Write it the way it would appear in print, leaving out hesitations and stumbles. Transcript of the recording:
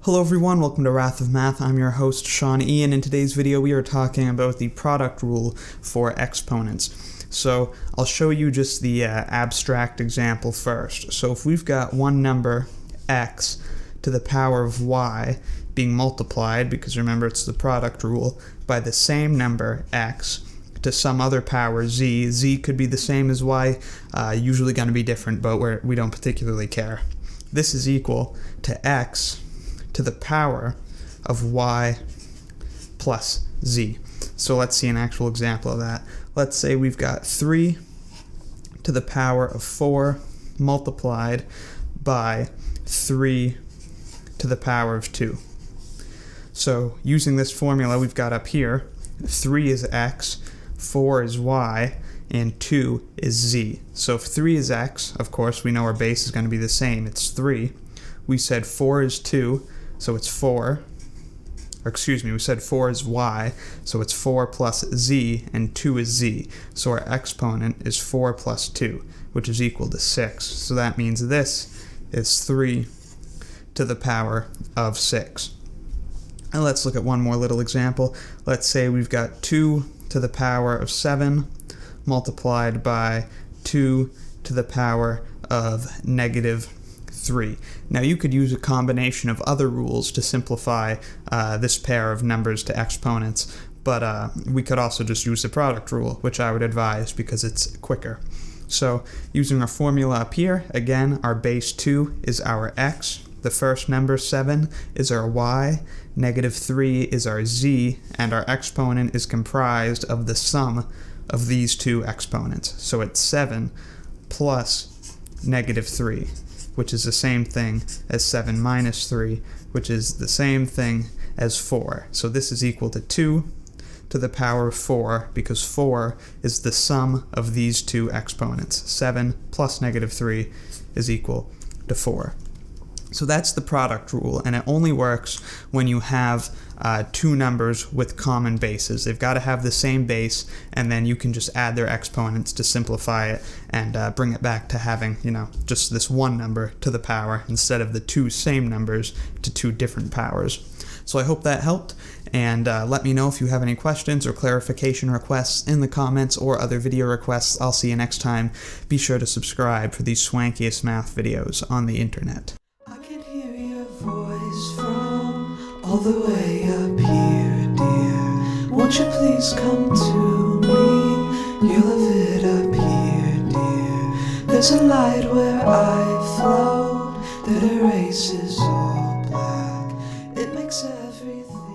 Hello everyone, welcome to Wrath of Math. I'm your host, Sean E, and in today's video we are talking about the product rule for exponents. So I'll show you just the abstract example first. So if we've got one number, x, to the power of y, being multiplied, because remember it's the product rule, by the same number, x, to some other power, z could be the same as y, usually going to be different, but we don't particularly care. This is equal to x to the power of y plus z. So let's see an actual example of that. Let's say we've got 3 to the power of 4 multiplied by 3 to the power of 2. So using this formula we've got up here, 3 is x, 4 is y, and 2 is z. So if 3 is x, of course we know our base is going to be the same, it's 3. We said 4 is 2, so it's 4. Or excuse me, we said 4 is y, so it's 4 plus z, and 2 is z. So our exponent is 4 plus 2, which is equal to 6. So that means this is 3 to the power of 6. And let's look at one more little example. Let's say we've got 2 to the power of 7 multiplied by 2 to the power of negative 3. Now you could use a combination of other rules to simplify this pair of numbers to exponents, but we could also just use the product rule, which I would advise because it's quicker. So using our formula up here, again, our base 2 is our x, the first number 7 is our y, negative 3 is our z, and our exponent is comprised of the sum of these two exponents. So it's 7 plus negative 3, which is the same thing as 7 minus 3, which is the same thing as 4. So this is equal to 2 to the power of 4, because 4 is the sum of these two exponents. 7 plus negative 3 is equal to 4. So that's the product rule, and it only works when you have two numbers with common bases. They've got to have the same base, and then you can just add their exponents to simplify it and bring it back to having, just this one number to the power instead of the two same numbers to two different powers. So I hope that helped, and let me know if you have any questions or clarification requests in the comments or other video requests. I'll see you next time. Be sure to subscribe for these swankiest math videos on the internet. Voice from all the way up here, dear. Won't you please come to me? You love it up here, dear. There's a light where I float that erases all black. It makes everything